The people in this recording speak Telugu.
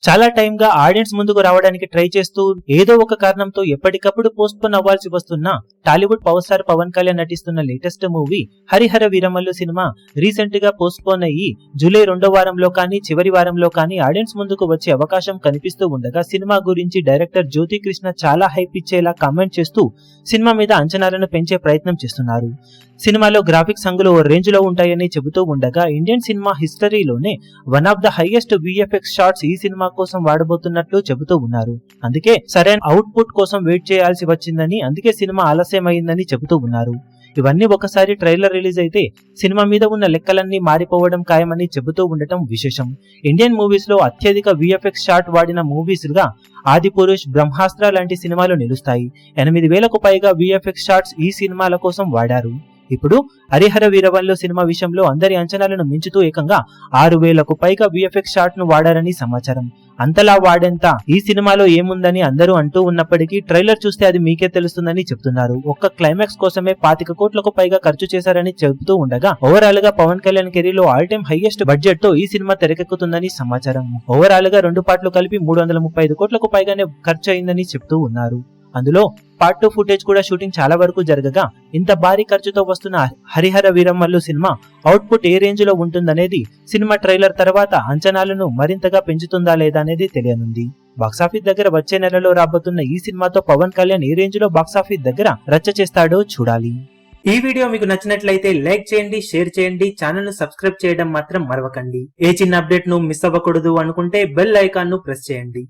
చాలా టైం గా ఆడియన్స్ ముందుకు రావడానికి ట్రై చేస్తూ ఏదో ఒక కారణంతో ఎప్పటికప్పుడు పోస్ట్ పోన్ అవ్వాల్సి వస్తున్న టాలీవుడ్ పవర్ స్టార్ పవన్ కళ్యాణ్ నటిస్తున్న latest movie Harihara Veeramallu cinema recent గా పోస్ట్ పోన్ అయ్యి జూలై 2వ వారంలో కానీ చివరి వారంలో కానీ ఆడియన్స్ ముందుకు వచ్చే అవకాశం కనిపిస్తూ ఉండగా సినిమా గురించి డైరెక్టర్ జ్యోతి కృష్ణ చాలా హైప్ ఇచ్చేలా కామెంట్ చేస్తూ సినిమా మీద అంచనాలను పెంచే ప్రయత్నం చేస్తున్నారు. సినిమాలో గ్రాఫిక్స్ హంగులు ఓ రేంజ్ లో ఉంటాయని చెబుతూ ఉండగా ఇండియన్ సినిమా హిస్టరీలోనే one of the highest VFX shots ఈ సినిమా కోసం వాడబోతున్నట్లు చెబుతూ ఉన్నారు. అందుకే సరైన అవుట్పుట్ కోసం వెయిట్ చేయాల్సి వచ్చిందని, అందుకే సినిమా ఆలస్యమైందని చెబుతూ ఉన్నారు. ఇవన్నీ ఒకసారి ట్రైలర్ రిలీజ్ అయితే సినిమా మీద ఉన్న లెక్కలన్నీ మారిపోవడం ఖాయమని చెబుతూ ఉండటం విశేషం. ఇండియన్ మూవీస్ లో అత్యధిక విఎఫ్ఎక్స్ షాట్ వాడిన మూవీస్ గా ఆదిపురుష్, బ్రహ్మాస్త్ర లాంటి సినిమాలు నిలుస్తాయి. 8,000కు పైగా విఎఫ్ఎక్స్ షాట్స్ ఈ సినిమాల కోసం వాడారు. ఇప్పుడు హరిహర వీరమల్లు సినిమా విషయంలో అందరి అంచనాలను మించుతూ ఏకంగా 6,000కు పైగా విఎఫ్ఎక్స్ షాట్ ను వాడారని సమాచారం. అంతలా వాడేంత ఈ సినిమాలో ఏముందని అందరూ అంటూ ఉన్నప్పటికీ ట్రైలర్ చూస్తే అది మీకే తెలుస్తుందని చెప్తున్నారు. ఒక్క క్లైమాక్స్ కోసమే 25 కోట్లకు పైగా ఖర్చు చేశారని చెబుతూ ఉండగా ఓవరాల్ గా పవన్ కళ్యాణ్ కెరీర్ లో ఆల్ టైమ్ హైయెస్ట్ బడ్జెట్ తో ఈ సినిమా తెరకెక్కుతుందని సమాచారం. ఓవరాల్ గా 2 పార్ట్లు కలిపి 335 కోట్లకు పైగానే ఖర్చు అయిందని చెప్తూ ఉన్నారు. అందులో పార్ట్ 2 ఫుటేజ్ కూడా షూటింగ్ చాలా వరకు జరగగా ఇంత భారీ ఖర్చుతో వస్తున్న హరిహర వీరమల్లు సినిమా అవుట్పుట్ ఏ రేంజ్ లో ఉంటుందనేది సినిమా ట్రైలర్ తర్వాత అంచనాలను మరింతగా పెంచుతుందా లేదా అనేది తెలియనుంది. బాక్సాఫీస్ దగ్గర వచ్చే నెలలో రాబోతున్న ఈ సినిమాతో పవన్ కళ్యాణ్ ఏ రేంజ్ లో బాక్సాఫీస్ దగ్గర రచ్చ చేస్తాడో చూడాలి. ఈ వీడియో మీకు నచ్చినట్లయితే లైక్ చేయండి, షేర్ చేయండి, ఛానల్ ను సబ్స్క్రైబ్ చేయడం మాత్రం మరవకండి. ఏ చిన్న అప్డేట్ ను మిస్ అవ్వకూడదు అనుకుంటే బెల్ ఐకాన్ ను ప్రెస్ చేయండి.